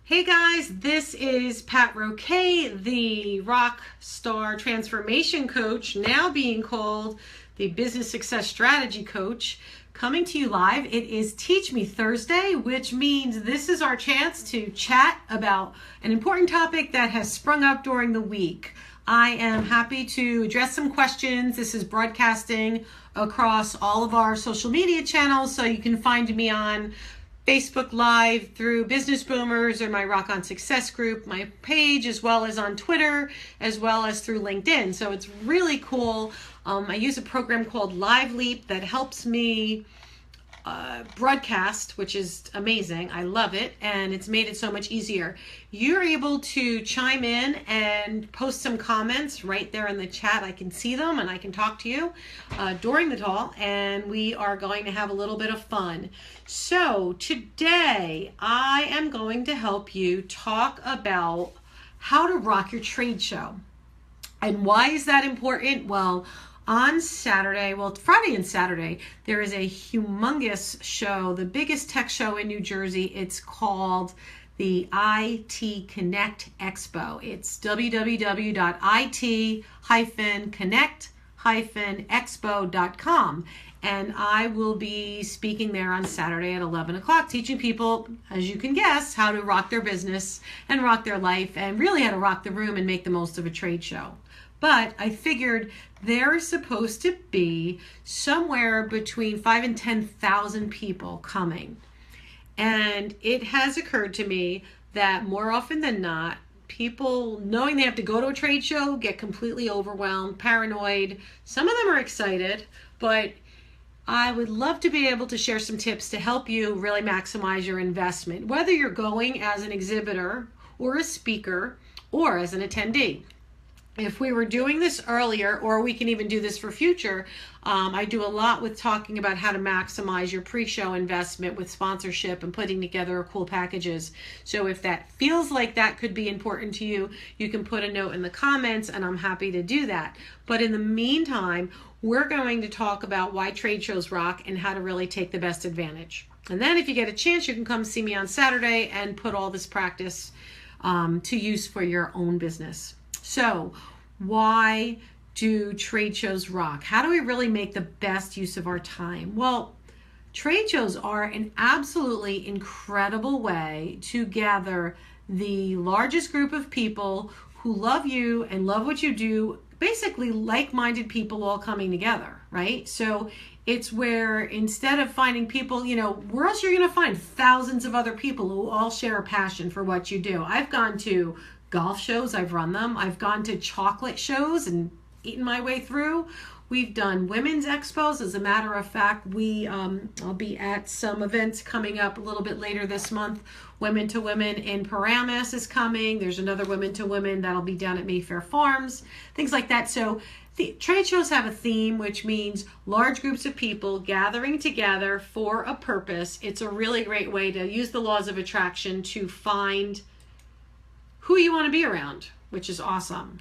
Hey guys, this is Pat Roque, the rock star transformation coach, now being called the business success strategy coach, coming to you live. It is Teach Me Thursday, which means this is our chance to chat about an important topic that has sprung up during the week. I am happy to address some questions. This is broadcasting across all of our social media channels, so you can find me on Facebook Live through Business Boomers or my Rock on Success group, my page, as well as on Twitter, as well as through LinkedIn. So it's really cool. I use a program called FBLive that helps me broadcast, which is amazing. I love it, and it's made it so much easier. You're able to chime in and post some comments right there in the chat. I can see them and I can talk to you during the call, and we are going to have a little bit of fun. So today I am going to help you talk about how to rock your trade show. And why is that important? Well, on Saturday, Friday and Saturday, there is a humongous show, the biggest tech show in New Jersey. It's called the IT-CONNECT Expo. It's www.it-connect-expo.com. And I will be speaking there on Saturday at 11 o'clock, teaching people, as you can guess, how to rock their business and rock their life, and really how to rock the room and make the most of a trade show. But I figured there's supposed to be somewhere between 5,000 and 10,000 people coming. And it has occurred to me that more often than not, people, knowing they have to go to a trade show, get completely overwhelmed, paranoid. Some of them are excited, but I would love to be able to share some tips to help you really maximize your investment, whether you're going as an exhibitor or a speaker or as an attendee. If we were doing this earlier, or we can even do this for future, I do a lot with talking about how to maximize your pre-show investment with sponsorship and putting together cool packages. So if that feels like that could be important to you, you can put a note in the comments and I'm happy to do that. But in the meantime, we're going to talk about why trade shows rock and how to really take the best advantage. And then if you get a chance, you can come see me on Saturday and put all this practice to use for your own business. So why do trade shows rock? How do we really make the best use of our time? Well, trade shows are an absolutely incredible way to gather the largest group of people who love you and love what you do, basically like-minded people all coming together, right? So it's where instead of finding people, where else you're going to find thousands of other people who all share a passion for what you do. I've gone to golf shows, I've run them. I've gone to chocolate shows and eaten my way through. We've done women's expos. As a matter of fact, I'll be at some events coming up a little bit later this month. Women to Women in Paramus is coming. There's another Women to Women that'll be down at Mayfair Farms, things like that. So the trade shows have a theme, which means large groups of people gathering together for a purpose. It's a really great way to use the laws of attraction to find who you want to be around, which is awesome.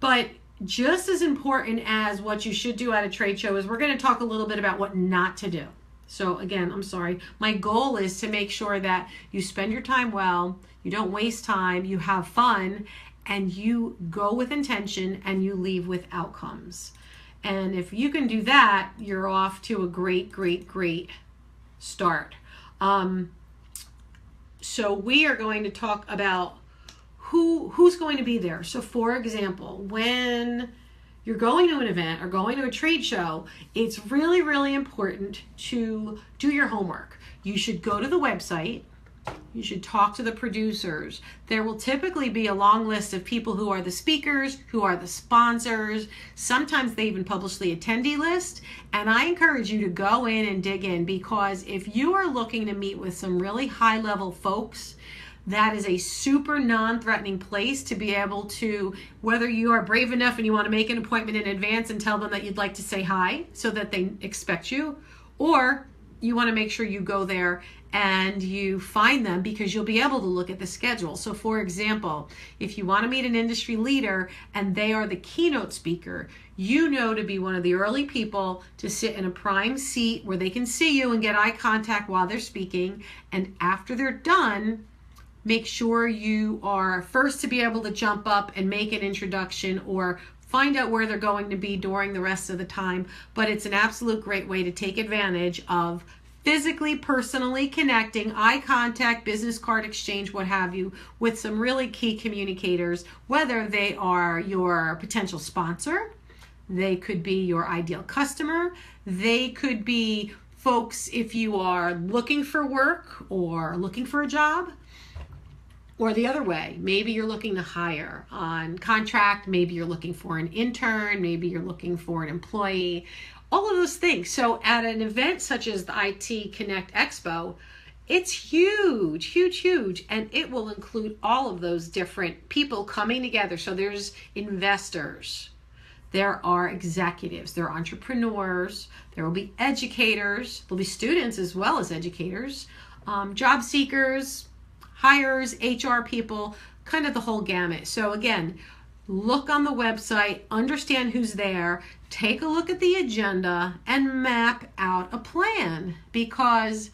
But just as important as what you should do at a trade show is we're going to talk a little bit about what not to do. So again, I'm sorry. My goal is to make sure that you spend your time well, you don't waste time, you have fun, and you go with intention and you leave with outcomes. And if you can do that, you're off to a great, great, great start. So we are going to talk about who's going to be there. So for example, when you're going to an event or going to a trade show, it's really, really important to do your homework. You should go to the website. You should talk to the producers. There will typically be a long list of people who are the speakers, who are the sponsors. Sometimes they even publish the attendee list. And I encourage you to go in and dig in, because if you are looking to meet with some really high-level folks, that is a super non-threatening place to be able to, whether you are brave enough and you want to make an appointment in advance and tell them that you'd like to say hi so that they expect you, or you want to make sure you go there and you find them because you'll be able to look at the schedule. So for example, if you want to meet an industry leader and they are the keynote speaker, you know to be one of the early people to sit in a prime seat where they can see you and get eye contact while they're speaking. And after they're done, make sure you are first to be able to jump up and make an introduction or find out where they're going to be during the rest of the time. But it's an absolute great way to take advantage of physically, personally connecting, eye contact, business card exchange, what have you, with some really key communicators, whether they are your potential sponsor, they could be your ideal customer, they could be folks if you are looking for work or looking for a job, or the other way, maybe you're looking to hire on contract, maybe you're looking for an intern, maybe you're looking for an employee, all of those things. So at an event such as the IT-CONNECT Expo, it's huge, huge, huge, and it will include all of those different people coming together. So there's investors, there are executives, there are entrepreneurs, there will be educators, there'll be students as well as educators, job seekers, hires, HR people, kind of the whole gamut. So again, look on the website, understand who's there, take a look at the agenda, and map out a plan, because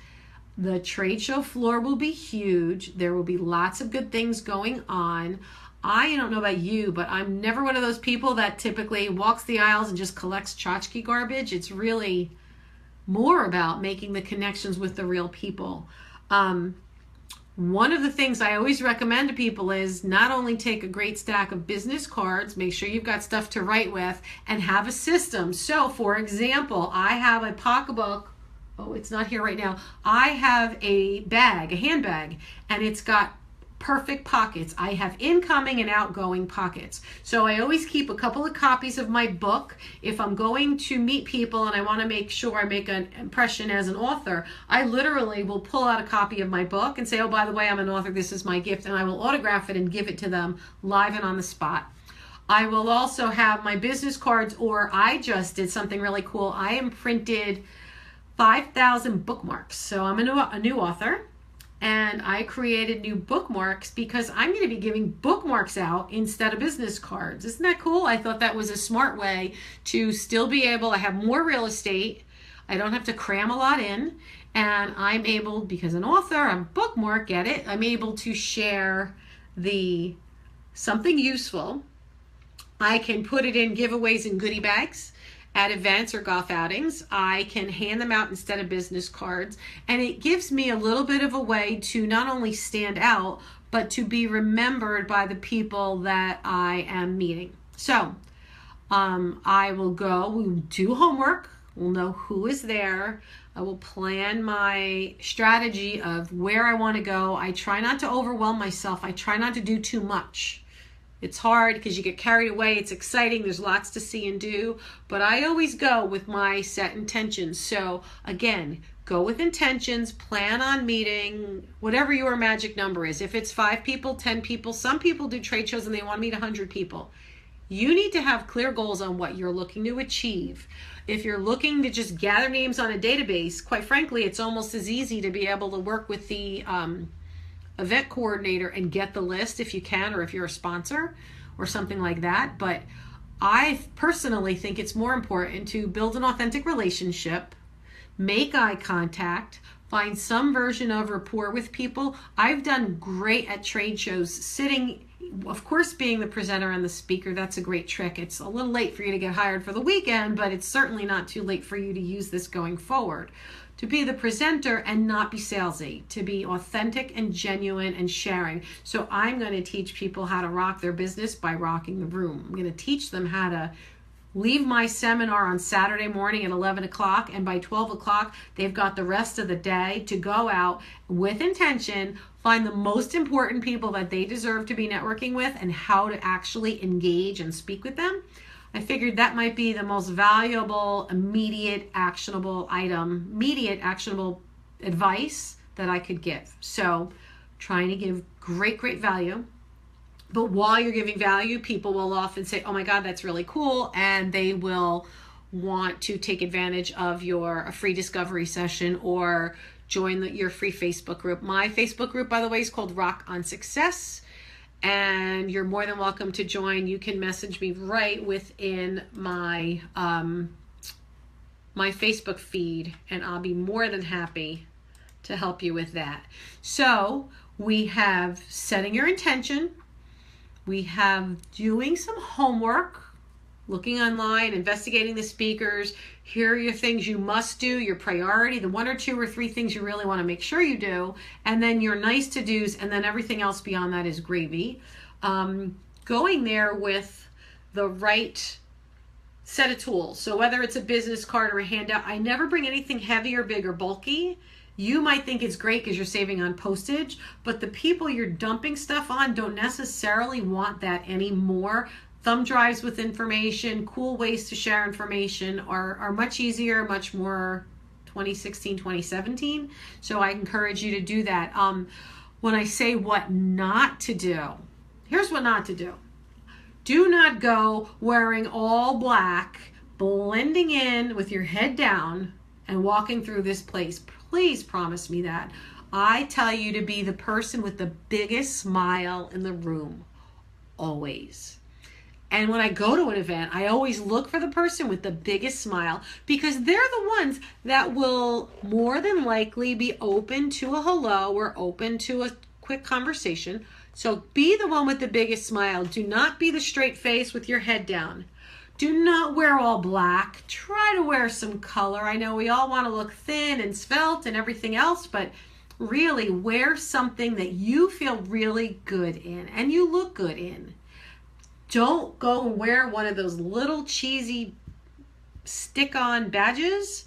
the trade show floor will be huge. There will be lots of good things going on. I don't know about you, but I'm never one of those people that typically walks the aisles and just collects tchotchke garbage. It's really more about making the connections with the real people. One of the things I always recommend to people is not only take a great stack of business cards, make sure you've got stuff to write with, and have a system. So for example, I have a pocketbook. Oh, it's not here right now. I have a bag, a handbag, and it's got perfect pockets. I have incoming and outgoing pockets. So I always keep a couple of copies of my book. If I'm going to meet people and I want to make sure I make an impression as an author, I literally will pull out a copy of my book and say, oh, by the way, I'm an author, this is my gift, and I will autograph it and give it to them live and on the spot. I will also have my business cards, or I just did something really cool. I imprinted 5,000 bookmarks. So I'm a new author, and I created new bookmarks because I'm going to be giving bookmarks out instead of business cards. Isn't that cool? I thought that was a smart way to still be able to have more real estate. I don't have to cram a lot in, and I'm able, because an author, I'm bookmark, get it? I'm able to share something useful. I can put it in giveaways and goodie bags at events or golf outings. I can hand them out instead of business cards, and it gives me a little bit of a way to not only stand out, but to be remembered by the people that I am meeting. So I will go, we'll do homework, we'll know who is there, I will plan my strategy of where I want to go. I try not to overwhelm myself, I try not to do too much. It's hard because you get carried away. It's exciting. There's lots to see and do. But I always go with my set intentions. So again, go with intentions. Plan on meeting whatever your magic number is. If it's 5 people, 10 people. Some people do trade shows and they want to meet 100 people. You need to have clear goals on what you're looking to achieve. If you're looking to just gather names on a database, quite frankly, it's almost as easy to be able to work with the event coordinator and get the list if you can, or if you're a sponsor or something like that. But I personally think it's more important to build an authentic relationship, make eye contact, find some version of rapport with people. I've done great at trade shows sitting, of course, being the presenter and the speaker. That's a great trick. It's a little late for you to get hired for the weekend, but it's certainly not too late for you to use this going forward. To be the presenter and not be salesy, to be authentic and genuine and sharing. So I'm going to teach people how to rock their business by rocking the room. I'm going to teach them how to leave my seminar on Saturday morning at 11 o'clock, and by 12 o'clock, they've got the rest of the day to go out with intention, find the most important people that they deserve to be networking with, and how to actually engage and speak with them. I figured that might be the most valuable, immediate, actionable item, immediate, actionable advice that I could give. So trying to give great, great value. But while you're giving value, people will often say, oh my God, that's really cool. And they will want to take advantage of a free discovery session or join your free Facebook group. My Facebook group, by the way, is called Rock on Success. And you're more than welcome to join. You can message me right within my my Facebook feed, and I'll be more than happy to help you with that. So We have setting your intention. We have doing some homework, looking online, investigating the speakers. Here are your things you must do, your priority, the 1 or 2 or 3 things you really want to make sure you do, and then your nice to-dos, and then everything else beyond that is gravy. Going there with the right set of tools. So whether it's a business card or a handout, I never bring anything heavy or big or bulky. You might think it's great because you're saving on postage, but the people you're dumping stuff on don't necessarily want that anymore. Thumb drives with information, cool ways to share information are much easier, much more 2016, 2017. So I encourage you to do that. When I say what not to do, here's what not to do. Do not go wearing all black, blending in with your head down and walking through this place. Please promise me that. I tell you to be the person with the biggest smile in the room, always. And when I go to an event, I always look for the person with the biggest smile because they're the ones that will more than likely be open to a hello or open to a quick conversation. So be the one with the biggest smile. Do not be the straight face with your head down. Do not wear all black. Try to wear some color. I know we all want to look thin and svelte and everything else, but really wear something that you feel really good in and you look good in. Don't go and wear one of those little cheesy stick-on badges.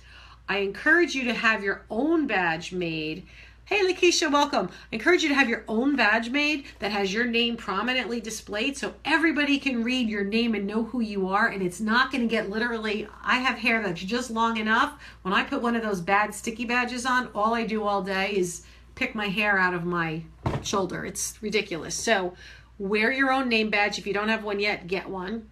I encourage you to have your own badge made. Hey, Lakeisha, welcome. I encourage you to have your own badge made that has your name prominently displayed so everybody can read your name and know who you are, and it's not going to get literally, I have hair that's just long enough. When I put one of those bad sticky badges on, all I do all day is pick my hair out of my shoulder. It's ridiculous. So wear your own name badge. If you don't have one yet, get one.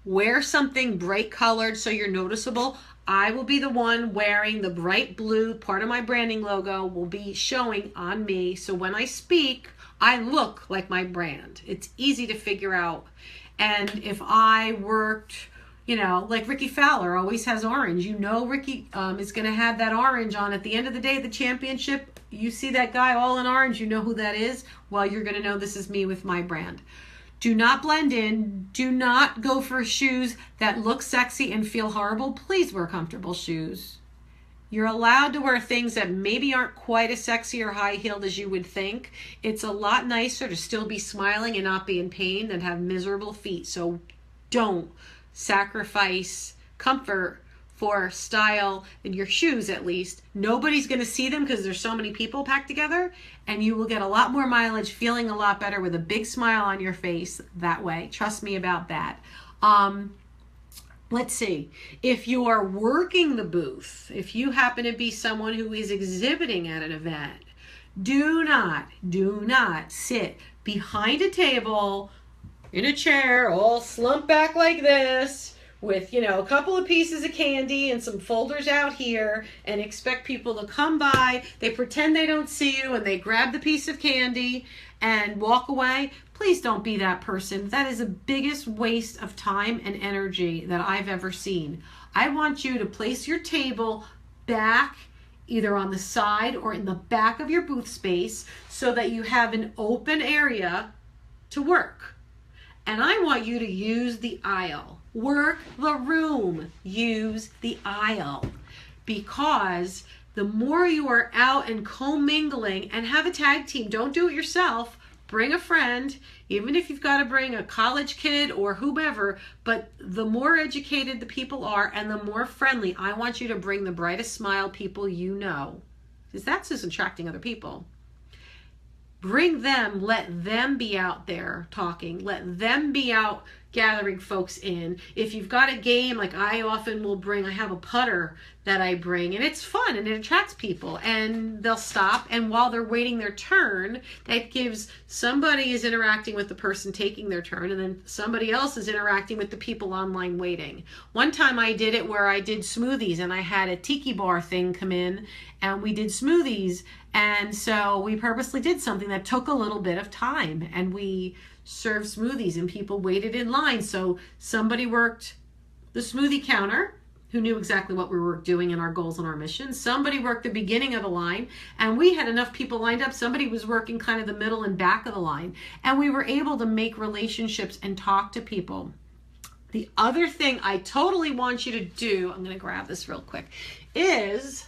Wear something bright colored so you're noticeable. I will be the one wearing the bright blue. Part of my branding logo will be showing on me. So when I speak, I look like my brand. It's easy to figure out. And if I worked, like Ricky Fowler always has orange. Ricky is going to have that orange on at the end of the day of the championship. You see that guy all in orange, you know who that is? Well, you're going to know this is me with my brand. Do not blend in. Do not go for shoes that look sexy and feel horrible. Please wear comfortable shoes. You're allowed to wear things that maybe aren't quite as sexy or high-heeled as you would think. It's a lot nicer to still be smiling and not be in pain than have miserable feet. So don't sacrifice comfort for style in your shoes, at least. Nobody's going to see them because there's so many people packed together, and you will get a lot more mileage feeling a lot better with a big smile on your face that way. Trust me about that. Let's see. If you are working the booth, if you happen to be someone who is exhibiting at an event, do not sit behind a table in a chair all slumped back like this with, a couple of pieces of candy and some folders out here and expect people to come by. They pretend they don't see you and they grab the piece of candy and walk away. Please don't be that person. That is the biggest waste of time and energy that I've ever seen. I want you to place your table back either on the side or in the back of your booth space so that you have an open area to work. And I want you to use the aisle. Work the room. Use the aisle. Because the more you are out and commingling, and have a tag team. Don't do it yourself. Bring a friend, even if you've got to bring a college kid or whomever, but the more educated the people are and the more friendly, I want you to bring the brightest smile people you know. Because that's just attracting other people. Bring them, let them be out there talking. Let them be out gathering folks in. If you've got a game, like I often will bring, I have a putter that I bring, and it's fun and it attracts people, and they'll stop, and while they're waiting their turn, that gives somebody is interacting with the person taking their turn, and then somebody else is interacting with the people online waiting. One time I did it where I did smoothies, and I had a tiki bar thing come in, and we did smoothies, and so we purposely did something that took a little bit of time, and we served smoothies and people waited in line. So somebody worked the smoothie counter who knew exactly what we were doing and our goals and our mission. Somebody worked the beginning of the line, and we had enough people lined up. Somebody was working kind of the middle and back of the line, and we were able to make relationships and talk to people. The other thing I totally want you to do, I'm going to grab this real quick, is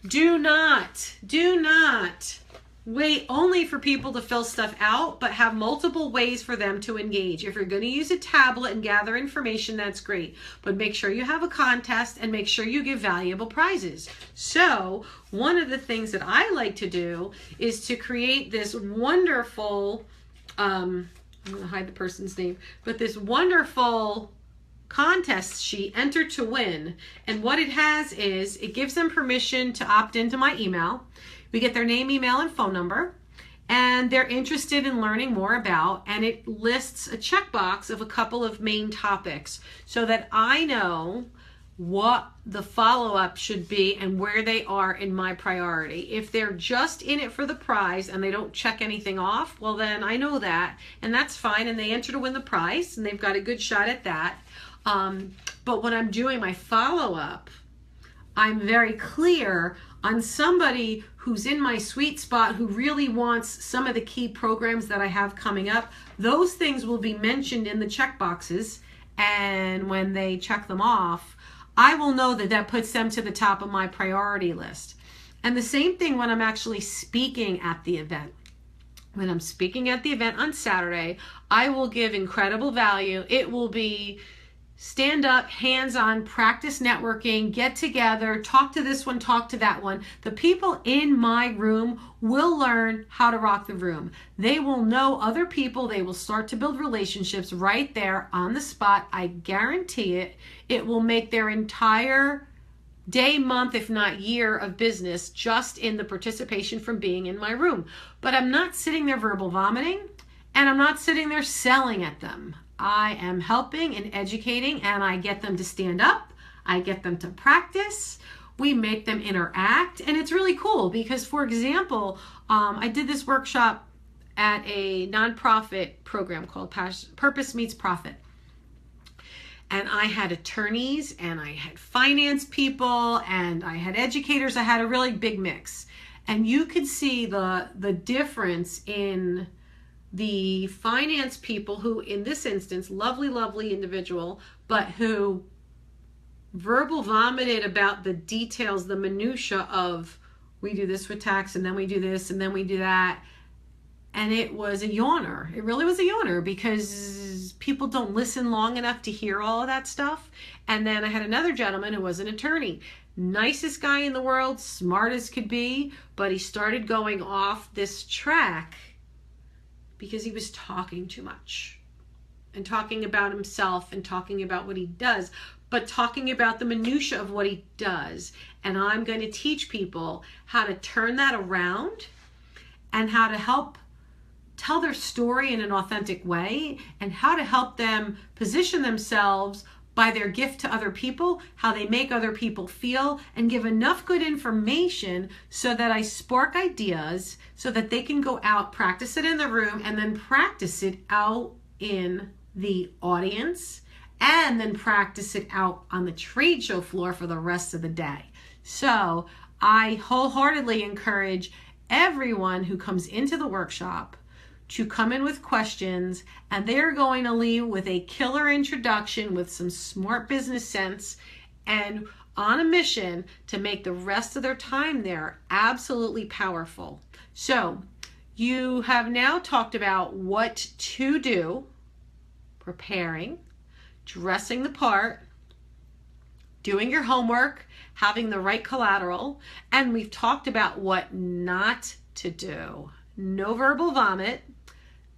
do not wait only for people to fill stuff out, but have multiple ways for them to engage. If you're going to use a tablet and gather information, that's great. But make sure you have a contest and make sure you give valuable prizes. So one of the things that I like to do is to create this wonderful, I'm going to hide the person's name, but this wonderful contest sheet, enter to win. And what it has is it gives them permission to opt into my email. We get their name, email, and phone number, and they're interested in learning more about, and it lists a checkbox of a couple of main topics so that I know what the follow-up should be and where they are in my priority. If they're just in it for the prize and they don't check anything off, well then I know that, and that's fine, and they enter to win the prize, and they've got a good shot at that. But when I'm doing my follow-up, I'm very clear on somebody who's in my sweet spot, who really wants some of the key programs that I have coming up. Those things will be mentioned in the check boxes, and when they check them off, I will know that that puts them to the top of my priority list. And the same thing when I'm actually speaking at the event. When I'm speaking at the event on Saturday, I will give incredible value. It will be stand up, hands-on, practice networking, get together, talk to this one, talk to that one. The people in my room will learn how to rock the room. They will know other people. They will start to build relationships right there on the spot. I guarantee it. It will make their entire day, month, if not year of business just in the participation from being in my room. But I'm not sitting there verbal vomiting, and I'm not sitting there selling at them. I am helping and educating, and I get them to stand up. I get them to practice. We make them interact, and it's really cool because, for example, I did this workshop at a nonprofit program called Purpose Meets Profit. And I had attorneys, and I had finance people, and I had educators. I had a really big mix. And you could see the difference in the finance people who, in this instance, lovely individual, but who verbal vomited about the details, the minutia of, we do this with tax, and then we do this, and then we do that. And it was a yawner. It really was a yawner because people don't listen long enough to hear all of that stuff. And then I had another gentleman who was an attorney. Nicest guy in the world, smart as could be, but he started going off this track because he was talking too much and talking about himself and talking about what he does, but talking about the minutia of what he does. And I'm going to teach people how to turn that around and how to help tell their story in an authentic way, and how to help them position themselves by their gift to other people, how they make other people feel, and give enough good information so that I spark ideas so that they can go out, practice it in the room, and then practice it out in the audience, and then practice it out on the trade show floor for the rest of the day. So I wholeheartedly encourage everyone who comes into the workshop to come in with questions, and they're going to leave with a killer introduction with some smart business sense and on a mission to make the rest of their time there absolutely powerful. So you have now talked about what to do, preparing, dressing the part, doing your homework, having the right collateral, and we've talked about what not to do. No verbal vomit,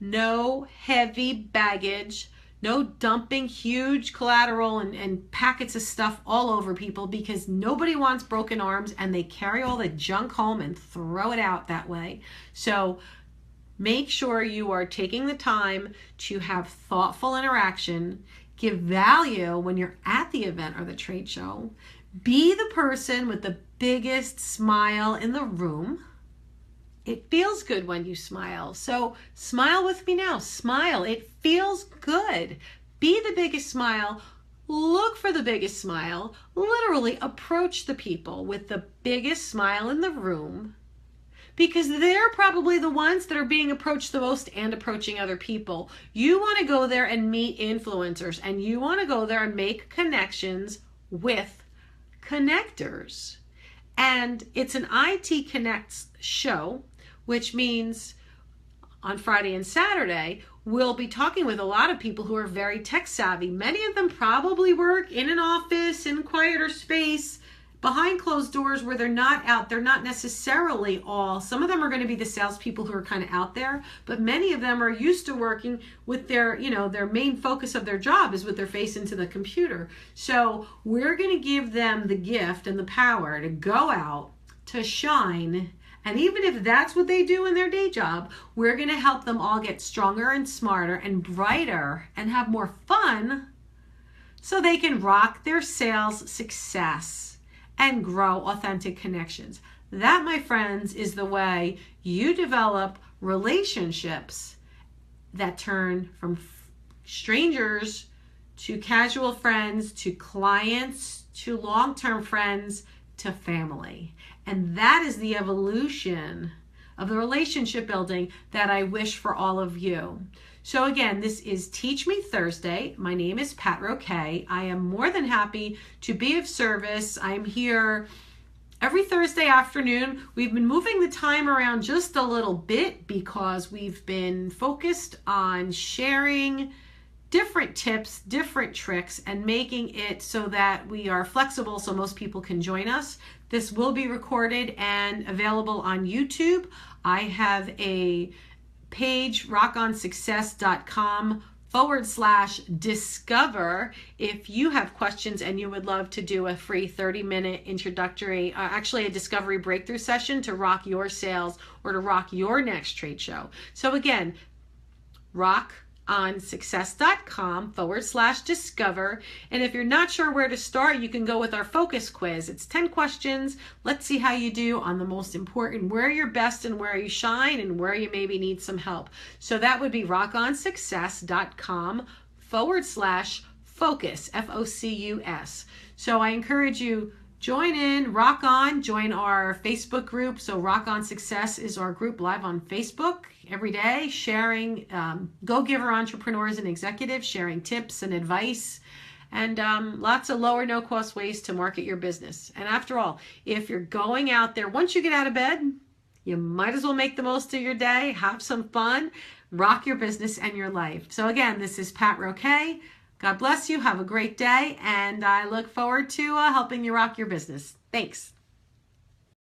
no heavy baggage, no dumping huge collateral and packets of stuff all over people, because nobody wants broken arms and they carry all the junk home and throw it out that way. So make sure you are taking the time to have thoughtful interaction, give value when you're at the event or the trade show, be the person with the biggest smile in the room. It feels good when you smile. So smile with me now. Smile. It feels good. Be the biggest smile. look for the biggest smile, literally approach the people with the biggest smile in the room, because they're probably the ones that are being approached the most and approaching other people. You want to go there and meet influencers, and you want to go there and make connections with connectors. And it's an IT-CONNECT show, which means on Friday and Saturday, we'll be talking with a lot of people who are very tech savvy. Many of them probably work in an office, in quieter space, behind closed doors where they're not out. They're not necessarily all. Some of them are going to be the salespeople who are kind of out there, but many of them are used to working with their, their main focus of their job is with their face into the computer. So we're going to give them the gift and the power to go out, to shine. And even if that's what they do in their day job, we're going to help them all get stronger and smarter and brighter and have more fun so they can rock their sales success and grow authentic connections. That, my friends, is the way you develop relationships that turn from strangers to casual friends, to clients, to long-term friends, to family. And that is the evolution of the relationship building that I wish for all of you. So again, this is Teach Me Thursday. My name is Pat Roque. I am more than happy to be of service. I'm here every Thursday afternoon. We've been moving the time around just a little bit because we've been focused on sharing different tips, different tricks, and making it so that we are flexible so most people can join us. This will be recorded and available on YouTube. I have a page, rockonsuccess.com/discover. If you have questions and you would love to do a free 30-minute introductory, actually a discovery breakthrough session to rock your sales or to rock your next trade show. So again, rockonsuccess.com/discover. And if you're not sure where to start, you can go with our focus quiz. It's 10 questions. Let's see how you do on the most important, where you're best and where you shine and where you maybe need some help. So that would be rockonsuccess.com/focus, FOCUS. So I encourage you, join in, rock on, join our Facebook group. So Rock On Success is our group live on Facebook every day, sharing go-giver entrepreneurs and executives, sharing tips and advice, and lots of low or no-cost ways to market your business. And after all, if you're going out there, once you get out of bed, you might as well make the most of your day, have some fun, rock your business and your life. So again, this is Pat Roque. God bless you. Have a great day. And I look forward to helping you rock your business. Thanks.